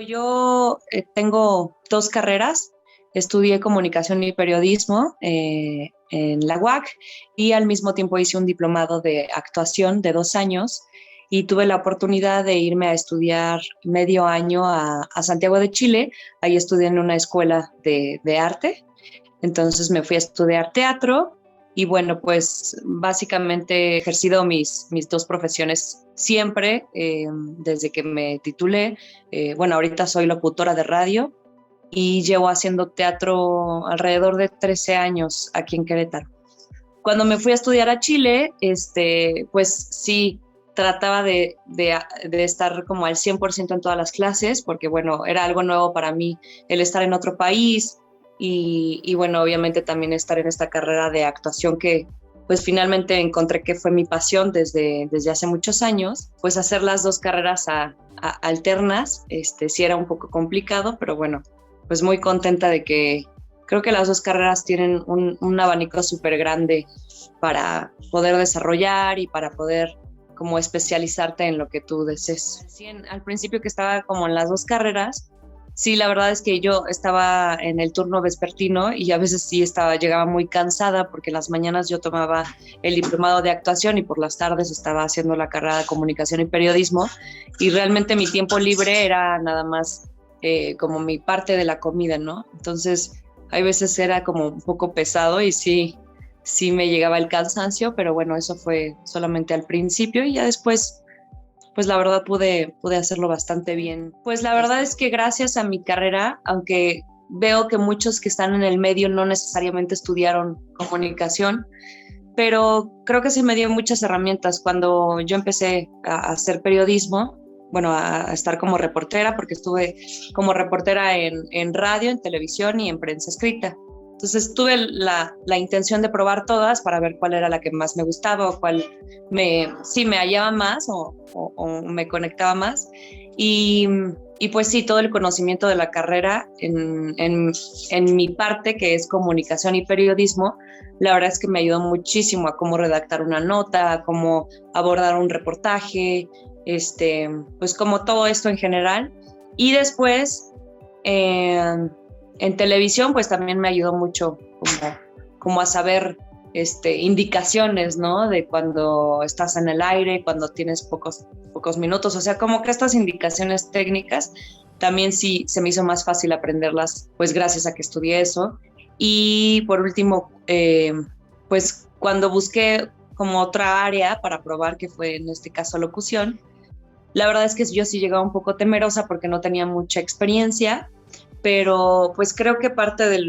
Yo tengo dos carreras. Estudié comunicación y periodismo en la UAC y al mismo tiempo hice un diplomado de actuación de 2 años y tuve la oportunidad de irme a estudiar medio año a Santiago de Chile. Ahí estudié en una escuela de arte. Entonces me fui a estudiar teatro y bueno, pues básicamente he ejercido mis dos profesiones siempre desde que me titulé. Bueno, ahorita soy locutora de radio y llevo haciendo teatro alrededor de 13 años aquí en Querétaro. Cuando me fui a estudiar a Chile, pues sí, trataba de estar como al 100% en todas las clases, porque bueno, era algo nuevo para mí el estar en otro país y bueno, obviamente también estar en esta carrera de actuación que pues finalmente encontré que fue mi pasión desde hace muchos años. Pues hacer las dos carreras alternas, sí era un poco complicado, pero bueno, pues muy contenta de que creo que las dos carreras tienen un abanico súper grande para poder desarrollar y para poder como especializarte en lo que tú desees. Sí, al principio que estaba como en las dos carreras, sí, la verdad es que yo estaba en el turno vespertino y a veces sí llegaba muy cansada porque en las mañanas yo tomaba el diplomado de actuación y por las tardes estaba haciendo la carrera de comunicación y periodismo y realmente mi tiempo libre era nada más como mi parte de la comida, ¿no? Entonces, hay veces era como un poco pesado y sí me llegaba el cansancio, pero bueno, eso fue solamente al principio y ya después pues la verdad pude hacerlo bastante bien. Pues la verdad es que gracias a mi carrera, aunque veo que muchos que están en el medio no necesariamente estudiaron comunicación, pero creo que se me dio muchas herramientas cuando yo empecé a hacer periodismo, bueno, a estar como reportera, porque estuve como reportera en radio, en televisión y en prensa escrita. Entonces tuve la intención de probar todas para ver cuál era la que más me gustaba o cuál sí, me hallaba más o me conectaba más. Y, y pues sí, todo el conocimiento de la carrera en mi parte, que es comunicación y periodismo, la verdad es que me ayudó muchísimo a cómo redactar una nota, a cómo abordar un reportaje, pues como todo esto en general. Y después, en televisión, pues también me ayudó mucho como a saber indicaciones, ¿no? De cuando estás en el aire, cuando tienes pocos minutos, o sea, como que estas indicaciones técnicas también sí se me hizo más fácil aprenderlas, pues gracias a que estudié eso. Y por último, pues cuando busqué como otra área para probar, que fue en este caso locución, la verdad es que yo sí llegaba un poco temerosa porque no tenía mucha experiencia, pero pues creo que parte de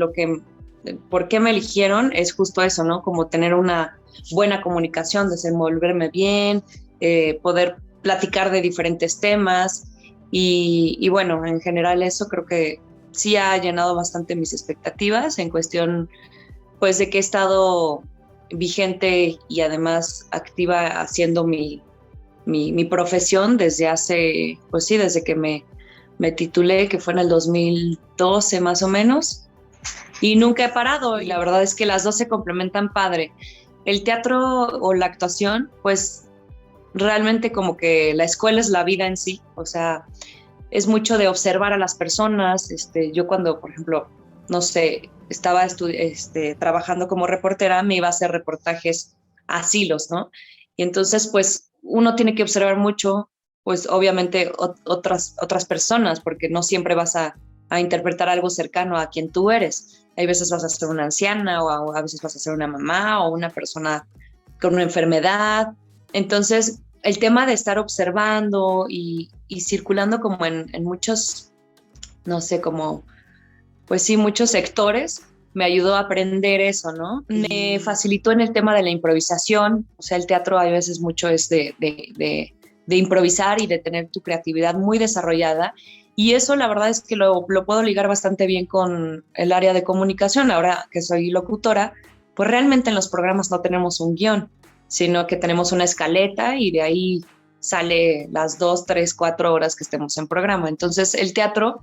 por qué me eligieron es justo eso, ¿no? Como tener una buena comunicación, desenvolverme bien, poder platicar de diferentes temas y bueno, en general eso creo que sí ha llenado bastante mis expectativas en cuestión pues de que he estado vigente y además activa haciendo mi profesión desde hace, pues sí, desde que me titulé, que fue en el 2012 más o menos, y nunca he parado. Y la verdad es que las dos se complementan padre. El teatro o la actuación, pues realmente como que la escuela es la vida en sí, o sea, es mucho de observar a las personas. Yo cuando, por ejemplo, no sé, estaba trabajando como reportera, me iba a hacer reportajes a asilos, ¿no? Y entonces, pues, uno tiene que observar mucho, pues, obviamente, otras personas, porque no siempre vas a interpretar algo cercano a quien tú eres. Hay veces vas a ser una anciana o a veces vas a ser una mamá o una persona con una enfermedad. Entonces, el tema de estar observando y circulando como en muchos, no sé, como, pues sí, muchos sectores, me ayudó a aprender eso, ¿no? Me facilitó en el tema de la improvisación, o sea, el teatro a veces mucho es de improvisar y de tener tu creatividad muy desarrollada, y eso la verdad es que lo puedo ligar bastante bien con el área de comunicación. Ahora que soy locutora, pues realmente en los programas no tenemos un guión, sino que tenemos una escaleta y de ahí sale las 2, 3, 4 horas que estemos en programa. Entonces el teatro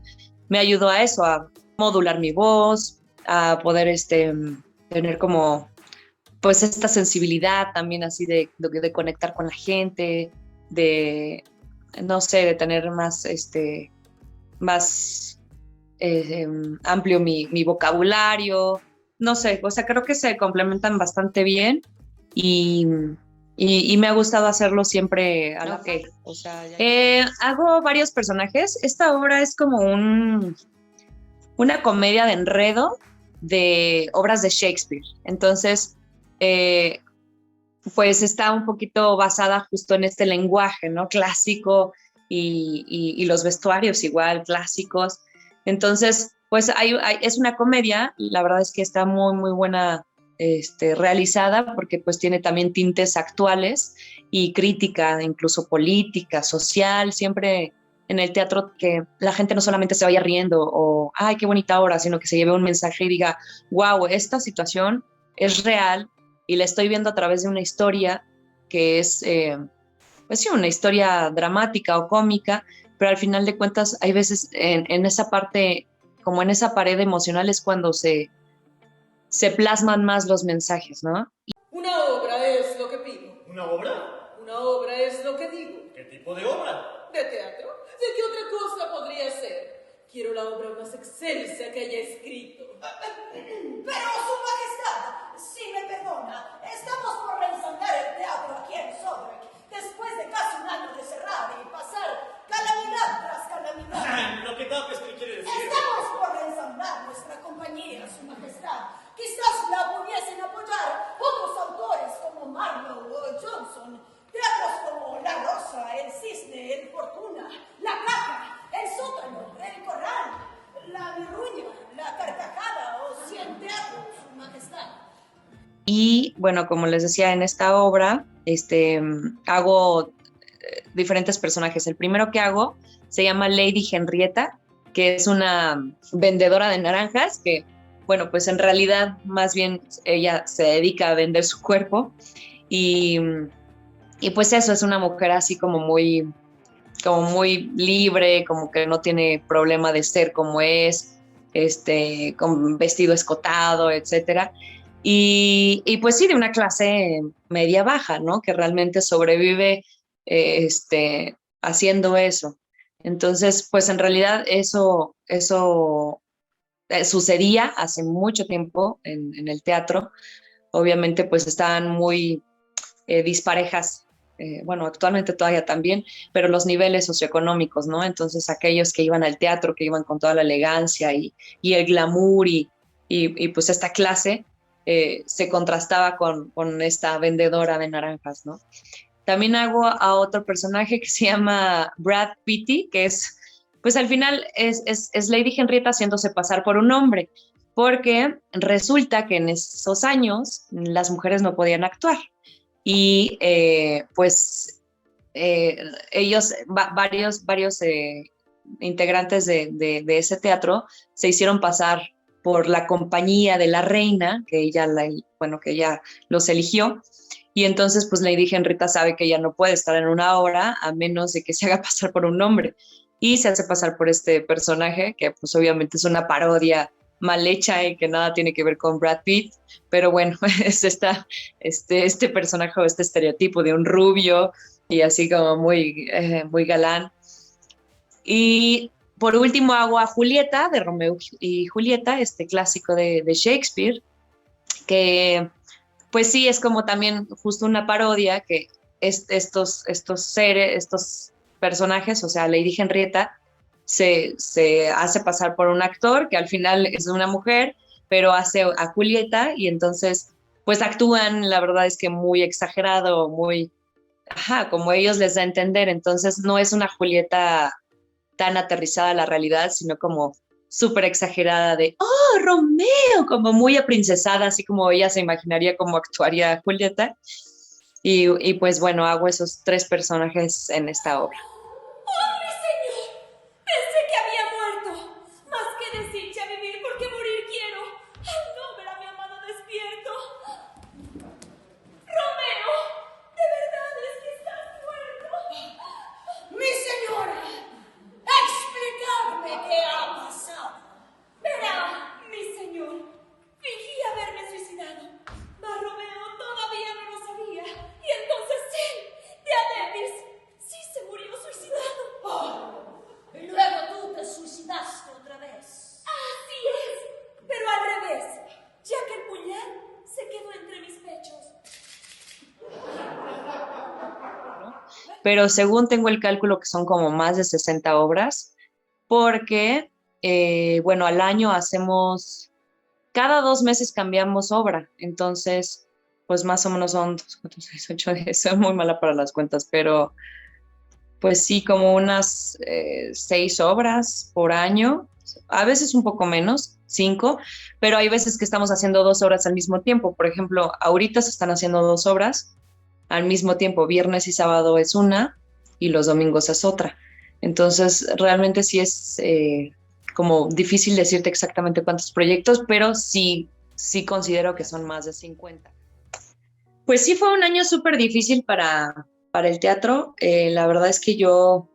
me ayudó a eso, a modular mi voz, a poder tener como pues esta sensibilidad también así de conectar con la gente, de, no sé, de tener más más amplio mi vocabulario, no sé, o sea, creo que se complementan bastante bien y, y me ha gustado hacerlo siempre a la Ok, o sea, hago varios personajes. Esta obra es como una comedia de enredo de obras de Shakespeare. Entonces, eh, pues está un poquito basada justo en este lenguaje, ¿no? Clásico y los vestuarios igual clásicos. Entonces, pues es una comedia, la verdad es que está muy, muy buena realizada porque pues tiene también tintes actuales y crítica, incluso política, social, siempre en el teatro que la gente no solamente se vaya riendo o, ay, qué bonita obra, sino que se lleve un mensaje y diga, wow, esta situación es real y la estoy viendo a través de una historia que es, pues sí, una historia dramática o cómica, pero al final de cuentas hay veces en esa parte, como en esa pared emocional es cuando se plasman más los mensajes, ¿no? Una obra es lo que pido. ¿Una obra? Una obra es lo que digo. ¿Qué tipo de obra? ¿De teatro? ¿De qué otra cosa podría ser? Quiero la obra más excelsa que haya escrito. Pero, Su Majestad, si me perdona, estamos por reensamblar el teatro aquí en Southwark, después de casi un año de cerrar y pasar calamidad tras calamidad. Lo que tal es que quiere decir. Estamos por reensamblar nuestra compañía, Su Majestad. Quizás la pudiesen apoyar otros autores como Marlowe o Johnson. Teatros como La Rosa, El Cisne, El Fortuna, La Caja, El Sótano, El Corral, La Virruña, La Carcajada o 100 teatros, Su Majestad. Y bueno, como les decía, en esta obra hago diferentes personajes. El primero que hago se llama Lady Henrietta, que es una vendedora de naranjas que, bueno, pues en realidad más bien ella se dedica a vender su cuerpo y, y pues eso, es una mujer así como muy libre, como que no tiene problema de ser como es, con vestido escotado, etcétera. Y pues sí, de una clase media baja, ¿no? Que realmente sobrevive haciendo eso. Entonces, pues en realidad eso sucedía hace mucho tiempo en el teatro. Obviamente, pues estaban muy disparejas, bueno, actualmente todavía también, pero los niveles socioeconómicos, ¿no? Entonces, aquellos que iban al teatro, que iban con toda la elegancia y el glamour y pues esta clase, se contrastaba con esta vendedora de naranjas, ¿no? También hago a otro personaje que se llama Brad Pitti, que es, pues al final es Lady Henrietta haciéndose pasar por un hombre, porque resulta que en esos años las mujeres no podían actuar y pues ellos, varios integrantes de ese teatro se hicieron pasar por la compañía de la reina, bueno, que ella los eligió, y entonces pues Lady Henrietta sabe que ella no puede estar en una obra a menos de que se haga pasar por un hombre, y se hace pasar por este personaje, que pues obviamente es una parodia mal hecha y que nada tiene que ver con Brad Pitt, pero bueno, es este personaje o este estereotipo de un rubio y así como muy galán. Y por último hago a Julieta, de Romeo y Julieta, este clásico de Shakespeare, que pues sí es como también justo una parodia que estos personajes, o sea, Lady Henrietta, se hace pasar por un actor que al final es una mujer, pero hace a Julieta y entonces pues actúan, la verdad es que muy exagerado, muy, ajá, como ellos les da a entender, entonces no es una Julieta tan aterrizada a la realidad, sino como súper exagerada de, oh, Romeo, como muy aprincesada, así como ella se imaginaría cómo actuaría Julieta. Y pues bueno, hago esos tres personajes en esta obra. ¡Oh, mi señor! Pensé que había muerto. Más que desdicha vivir porque morir quiero. Al no ver a mi amado despierto. Romeo, ¿de verdad es que estás muerto? Mi señora, explicadme qué ha pasado. Verá, mi señor, fingí haberme suicidado. Mas Romeo todavía no lo sabía. Y entonces él, de Adebis, sí se murió suicidado. pero según tengo el cálculo que son como más de 60 obras, porque, bueno, al año cada 2 meses cambiamos obra, entonces, pues más o menos son 2, 4, 6, 8, 10, soy muy mala para las cuentas, pero pues sí, como unas 6 obras por año, a veces un poco menos, 5, pero hay veces que estamos haciendo 2 obras al mismo tiempo. Por ejemplo, ahorita se están haciendo 2 obras al mismo tiempo, viernes y sábado es una y los domingos es otra. Entonces, realmente sí es como difícil decirte exactamente cuántos proyectos, pero sí considero que son más de 50. Pues sí fue un año súper difícil para el teatro. La verdad es que yo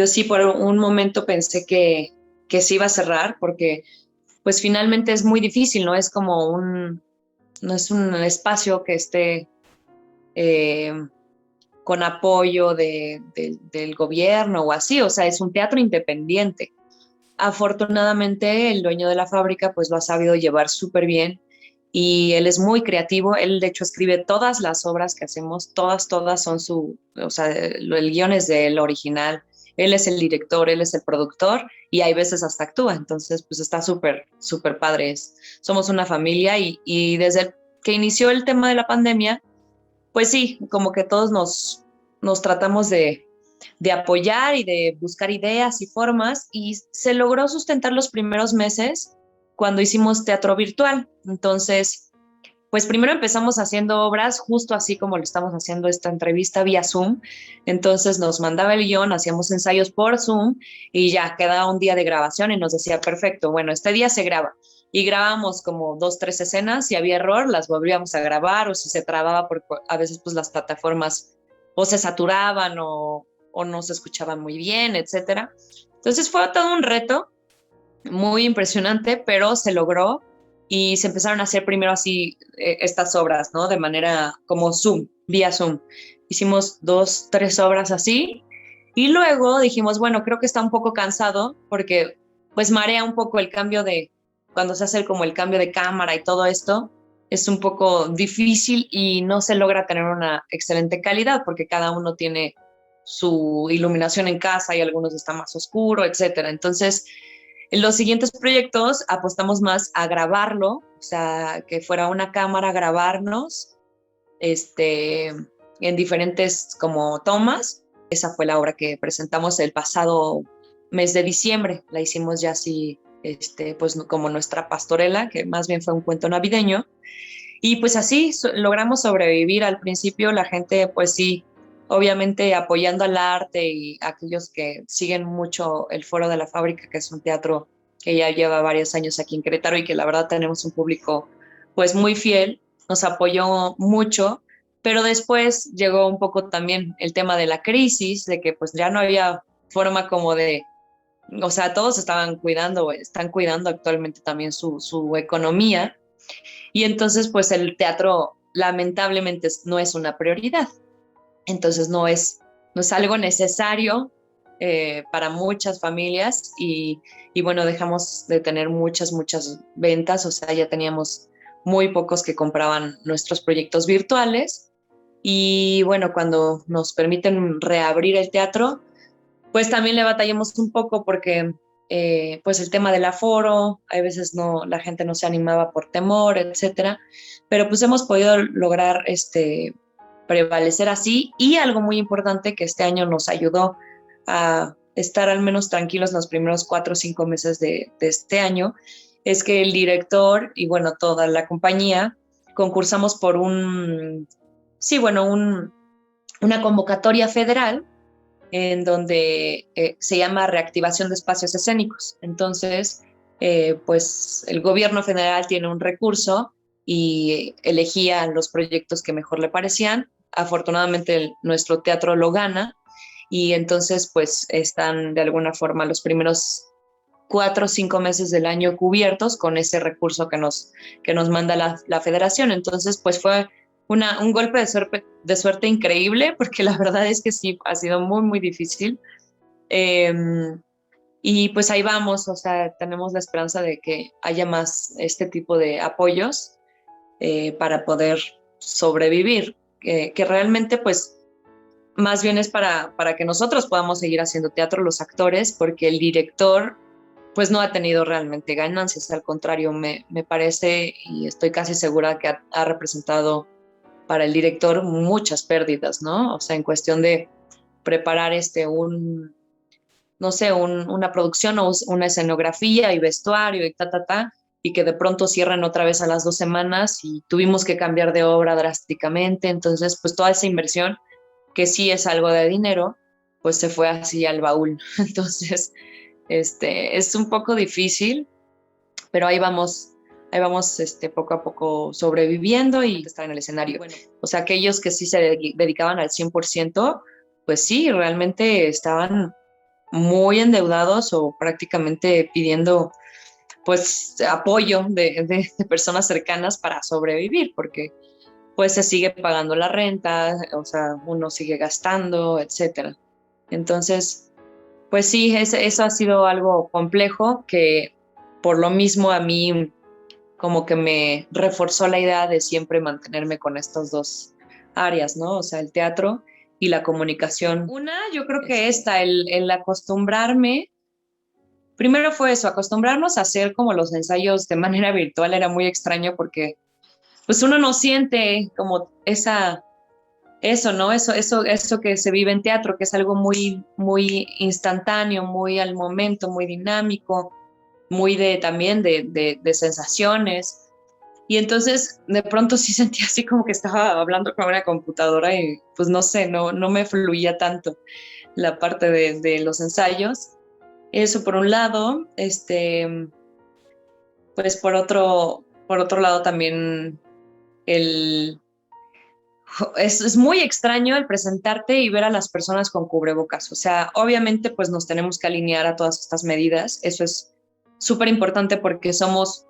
sí por un momento pensé que se iba a cerrar porque pues finalmente es muy difícil, no es como no es un espacio que esté eh, con apoyo del gobierno o así, o sea, es un teatro independiente. Afortunadamente el dueño de la fábrica pues lo ha sabido llevar súper bien y él es muy creativo, él de hecho escribe todas las obras que hacemos, todas son o sea, el guión es del original, él es el director, él es el productor y hay veces hasta actúa, entonces pues está súper padre, somos una familia y desde que inició el tema de la pandemia, pues sí, como que todos nos tratamos de apoyar y de buscar ideas y formas y se logró sustentar los primeros meses cuando hicimos teatro virtual. Entonces, pues primero empezamos haciendo obras justo así como lo estamos haciendo esta entrevista vía Zoom. Entonces nos mandaba el guión, hacíamos ensayos por Zoom y ya quedaba un día de grabación y nos decía, perfecto, bueno, este día se graba. Y grabamos como 2, 3 escenas, si había error, las volvíamos a grabar o si se trababa, porque a veces pues las plataformas o se saturaban o no se escuchaban muy bien, etcétera. Entonces fue todo un reto muy impresionante, pero se logró y se empezaron a hacer primero así estas obras, ¿no? De manera como Zoom, vía Zoom. Hicimos 2, 3 obras así y luego dijimos, bueno, creo que está un poco cansado porque pues marea un poco el cambio cuando se hace como el cambio de cámara y todo esto, es un poco difícil y no se logra tener una excelente calidad porque cada uno tiene su iluminación en casa y algunos está más oscuro, etcétera. Entonces, en los siguientes proyectos apostamos más a grabarlo, o sea, que fuera una cámara grabarnos en diferentes como tomas. Esa fue la obra que presentamos el pasado mes de diciembre. La hicimos ya así, pues como nuestra pastorela, que más bien fue un cuento navideño. Y pues así logramos sobrevivir. Al principio la gente, pues sí, obviamente apoyando al arte y aquellos que siguen mucho el Foro de la Fábrica, que es un teatro que ya lleva varios años aquí en Querétaro y que la verdad tenemos un público pues muy fiel, nos apoyó mucho, pero después llegó un poco también el tema de la crisis, de que pues ya no había forma como o sea, todos estaban cuidando, están cuidando actualmente también su economía y entonces pues el teatro lamentablemente no es una prioridad. Entonces no es algo necesario para muchas familias y bueno, dejamos de tener muchas ventas, o sea, ya teníamos muy pocos que compraban nuestros proyectos virtuales y bueno, cuando nos permiten reabrir el teatro, pues también le batallamos un poco porque pues el tema del aforo, a veces no, la gente no se animaba por temor, etcétera, pero pues hemos podido lograr prevalecer así y algo muy importante que este año nos ayudó a estar al menos tranquilos los primeros 4 o 5 meses de este año, es que el director y bueno, toda la compañía concursamos por una convocatoria federal en donde se llama reactivación de espacios escénicos. Entonces, pues el gobierno federal tiene un recurso y elegía los proyectos que mejor le parecían. Afortunadamente nuestro teatro lo gana y entonces pues están de alguna forma los primeros 4 o 5 meses del año cubiertos con ese recurso que nos manda la federación. Entonces, pues fue un golpe de suerte increíble, porque la verdad es que sí, ha sido muy difícil. Eh, y pues ahí vamos, o sea, tenemos la esperanza de que haya más este tipo de apoyos para poder sobrevivir, que realmente pues más bien es para que nosotros podamos seguir haciendo teatro, los actores, porque el director pues no ha tenido realmente ganancias, al contrario, me parece y estoy casi segura que ha representado para el director muchas pérdidas, ¿no? O sea, en cuestión de preparar no sé, una producción o una escenografía y vestuario y y que de pronto cierran otra vez a las 2 semanas y tuvimos que cambiar de obra drásticamente. Entonces, pues toda esa inversión, que sí es algo de dinero, pues se fue así al baúl. Entonces, es un poco difícil, pero ahí vamos poco a poco sobreviviendo y estar en el escenario. Bueno, o sea, aquellos que sí se dedicaban al 100%, pues sí, realmente estaban muy endeudados o prácticamente pidiendo pues apoyo de personas cercanas para sobrevivir, porque pues se sigue pagando la renta, o sea, uno sigue gastando, etcétera. Entonces, pues sí, eso ha sido algo complejo que por lo mismo a mí como que me reforzó la idea de siempre mantenerme con estas dos áreas, ¿no? O sea, el teatro y la comunicación. Una, yo creo que el acostumbrarme, primero fue eso, acostumbrarnos a hacer como los ensayos de manera virtual era muy extraño porque pues uno no siente como eso, ¿no? Eso que se vive en teatro, que es algo muy, muy instantáneo, muy al momento, muy dinámico, muy también de sensaciones. Y entonces de pronto sí sentía así como que estaba hablando con una computadora y pues no sé, no me fluía tanto la parte de los ensayos. Eso por un lado, pues por otro lado también el, es muy extraño el presentarte y ver a las personas con cubrebocas. O sea, obviamente pues nos tenemos que alinear a todas estas medidas. Eso es súper importante porque somos,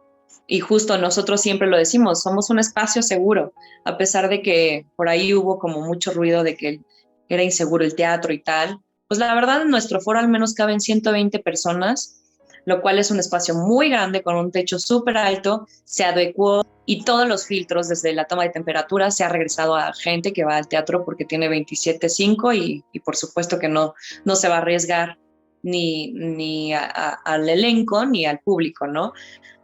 y justo nosotros siempre lo decimos, somos un espacio seguro, a pesar de que por ahí hubo como mucho ruido de que era inseguro el teatro y tal. Pues la verdad en nuestro foro al menos caben 120 personas, lo cual es un espacio muy grande con un techo súper alto, se adecuó y todos los filtros desde la toma de temperatura se ha regresado a gente que va al teatro porque tiene 27.5 y por supuesto que no se va a arriesgar ni al elenco ni al público, ¿no?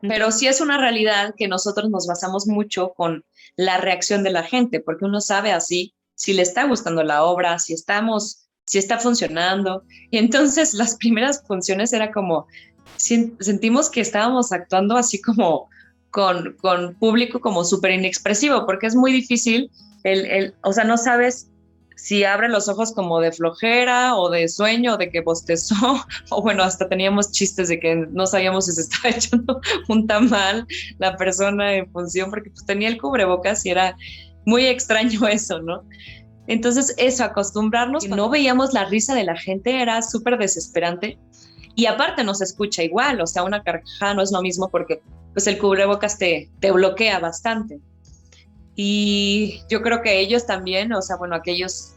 Pero sí es una realidad que nosotros nos basamos mucho con la reacción de la gente, porque uno sabe así si le está gustando la obra, si está funcionando. Y entonces las primeras funciones era como, sentimos que estábamos actuando así como con público como súper inexpresivo, porque es muy difícil, o sea, no sabes si abre los ojos como de flojera o de sueño o de que bostezó, o bueno, hasta teníamos chistes de que no sabíamos si se estaba echando un tamal la persona en función, porque pues tenía el cubrebocas y era muy extraño eso, ¿no? Entonces eso, acostumbrarnos, no veíamos la risa de la gente, era súper desesperante. Y aparte no se escucha igual, o sea, una carcajada no es lo mismo porque pues el cubrebocas te bloquea bastante. Y yo creo que ellos también, o sea, bueno, aquellos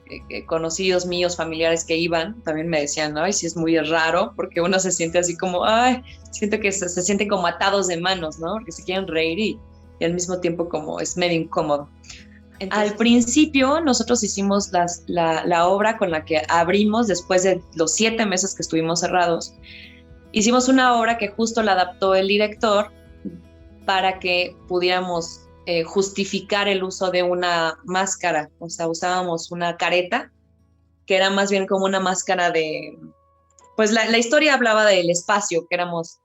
conocidos míos, familiares que iban, también me decían, ay, sí es muy raro, porque uno se siente así como, ay, siento que se sienten como atados de manos, ¿no? Porque se quieren reír y al mismo tiempo como es medio incómodo. Entonces, al principio nosotros hicimos la obra con la que abrimos después de los 7 meses que estuvimos cerrados. Hicimos una obra que justo la adaptó el director para que pudiéramos justificar el uso de una máscara. O sea, usábamos una careta que era más bien como una máscara pues la historia hablaba del espacio, que éramos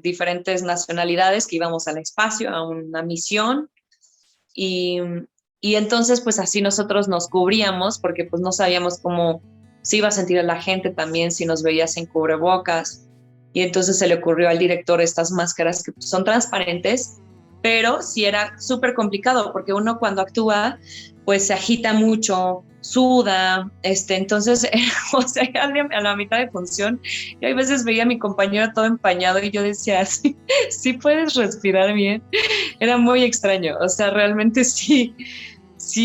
diferentes nacionalidades que íbamos al espacio, a una misión. Y entonces pues así nosotros nos cubríamos porque pues no sabíamos cómo se iba a sentir la gente también si nos veía sin cubrebocas. Y entonces se le ocurrió al director estas máscaras que son transparentes, pero sí era súper complicado porque uno cuando actúa pues se agita mucho, suda, entonces, o sea, a la mitad de función, y a veces veía a mi compañero todo empañado y yo decía, sí, sí puedes respirar bien. Era muy extraño, o sea, realmente sí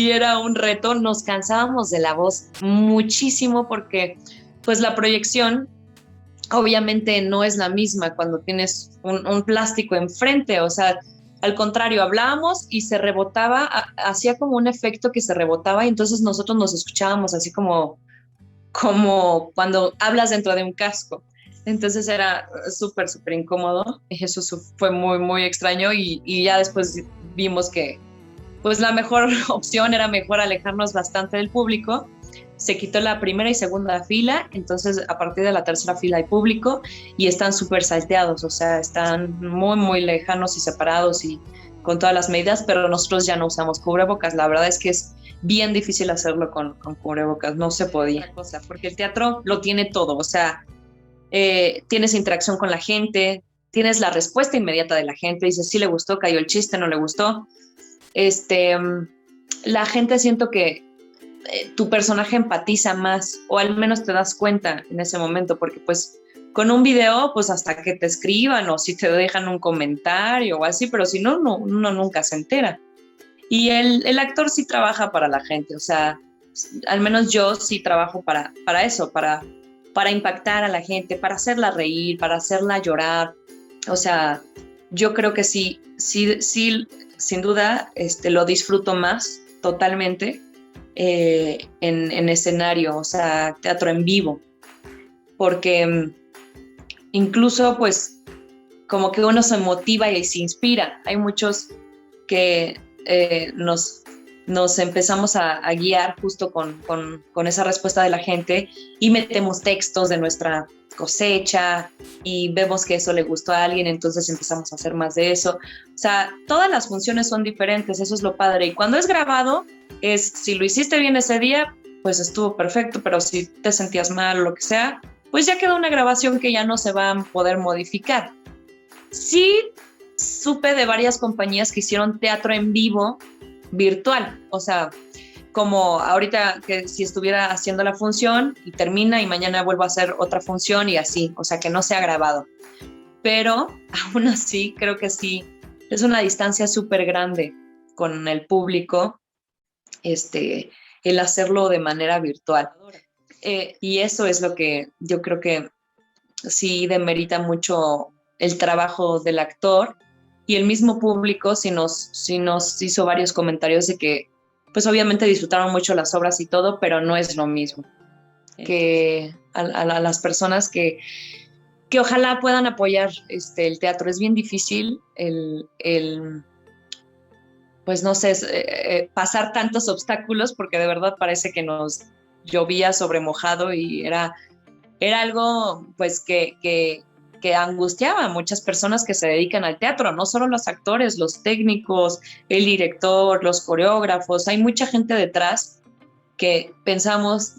era un reto, nos cansábamos de la voz muchísimo porque pues la proyección obviamente no es la misma cuando tienes un plástico enfrente, o sea, Al contrario, hablábamos y se rebotaba, hacía como un efecto que se rebotaba y entonces nosotros nos escuchábamos así como cuando hablas dentro de un casco. Entonces era súper, súper incómodo. Eso fue muy, muy extraño y ya después vimos que pues la mejor opción era mejor alejarnos bastante del público. Se quitó la primera y segunda fila, entonces a partir de la tercera fila hay público y están súper salteados, o sea, están muy, muy lejanos y separados y con todas las medidas, pero nosotros ya no usamos cubrebocas. La verdad es que es bien difícil hacerlo con cubrebocas, no se podía, porque el teatro lo tiene todo, o sea, tienes interacción con la gente, tienes la respuesta inmediata de la gente, dices, sí le gustó, cayó el chiste, no le gustó. La gente siento que tu personaje empatiza más o al menos te das cuenta en ese momento, porque pues con un video pues hasta que te escriban o si te dejan un comentario o así, pero si no, uno nunca se entera. Y el actor sí trabaja para la gente, o sea, al menos yo sí trabajo para eso, para impactar a la gente, para hacerla reír, para hacerla llorar. O sea, yo creo que sí, sin duda, lo disfruto más totalmente en escenario, o sea, teatro en vivo, porque incluso pues como que uno se motiva y se inspira. Hay muchos que nos empezamos a guiar justo con esa respuesta de la gente y metemos textos de nuestra cosecha y vemos que eso le gustó a alguien, entonces empezamos a hacer más de eso. O sea, todas las funciones son diferentes, eso es lo padre. Y cuando es grabado, si lo hiciste bien ese día, pues estuvo perfecto, pero si te sentías mal o lo que sea, pues ya quedó una grabación que ya no se va a poder modificar. Sí, supe de varias compañías que hicieron teatro en vivo virtual, o sea, como ahorita que si estuviera haciendo la función y termina y mañana vuelvo a hacer otra función y así, o sea, que no se ha grabado. Pero aún así, creo que sí, es una distancia súper grande con el público, el hacerlo de manera virtual. Y eso es lo que yo creo que sí demerita mucho el trabajo del actor y el mismo público sí nos hizo varios comentarios de que pues obviamente disfrutaron mucho las obras y todo, pero no es lo mismo que a las personas que ojalá puedan apoyar el teatro. Es bien difícil pues no sé, pasar tantos obstáculos porque de verdad parece que nos llovía sobre mojado y era algo pues que angustiaba a muchas personas que se dedican al teatro, no solo los actores, los técnicos, el director, los coreógrafos, hay mucha gente detrás que decimos,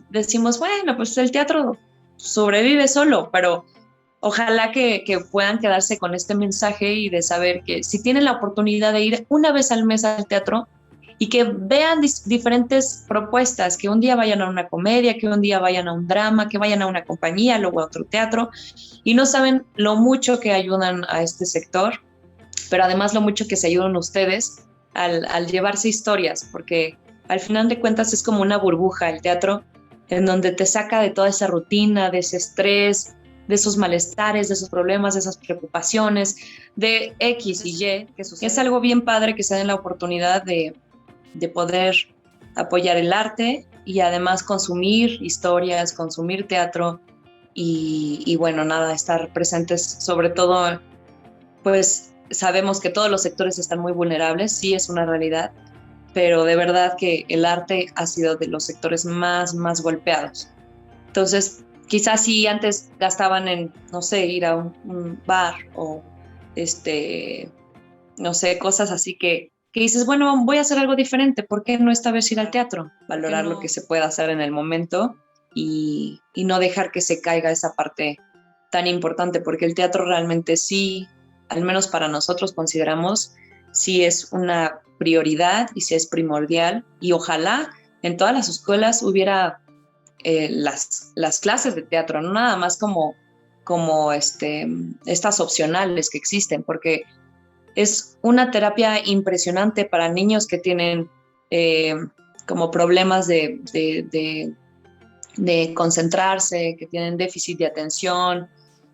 bueno, pues el teatro sobrevive solo, pero ojalá que puedan quedarse con este mensaje y de saber que si tienen la oportunidad de ir una vez al mes al teatro, y que vean diferentes propuestas, que un día vayan a una comedia, que un día vayan a un drama, que vayan a una compañía, luego a otro teatro, y no saben lo mucho que ayudan a este sector, pero además lo mucho que se ayudan ustedes al llevarse historias, porque al final de cuentas es como una burbuja el teatro, en donde te saca de toda esa rutina, de ese estrés, de esos malestares, de esos problemas, de esas preocupaciones, de X y Y, que sucede. Es algo bien padre que se den la oportunidad de poder apoyar el arte y además consumir historias, consumir teatro y bueno, nada, estar presentes, sobre todo, pues sabemos que todos los sectores están muy vulnerables, sí es una realidad, pero de verdad que el arte ha sido de los sectores más golpeados. Entonces, quizás si antes gastaban en, no sé, ir a un bar o no sé, cosas así que dices, bueno, voy a hacer algo diferente, ¿por qué no esta vez ir al teatro? Valorar lo que se puede hacer en el momento y no dejar que se caiga esa parte tan importante, porque el teatro realmente sí, al menos para nosotros consideramos, sí es una prioridad y sí es primordial y ojalá en todas las escuelas hubiera las clases de teatro, no nada más como estas opcionales que existen, porque es una terapia impresionante para niños que tienen como problemas de concentrarse, que tienen déficit de atención,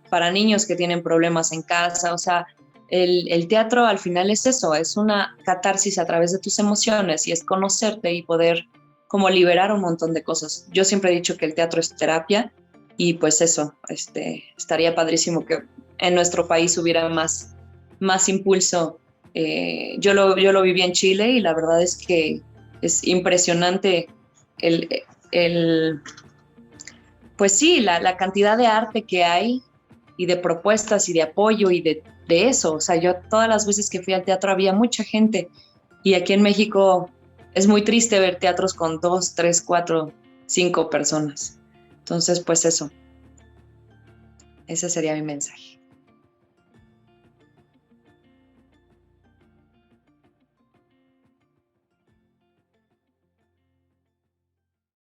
para niños que tienen problemas en casa, o sea, el teatro al final es eso, es una catarsis a través de tus emociones y es conocerte y poder como liberar un montón de cosas. Yo siempre he dicho que el teatro es terapia y pues eso, estaría padrísimo que en nuestro país hubiera más impulso. Yo lo viví en Chile y la verdad es que es impresionante el pues sí, la cantidad de arte que hay y de propuestas y de apoyo y de eso. O sea, yo todas las veces que fui al teatro había mucha gente y aquí en México es muy triste ver teatros con 2, 3, 4, 5 personas. Entonces, pues eso, ese sería mi mensaje.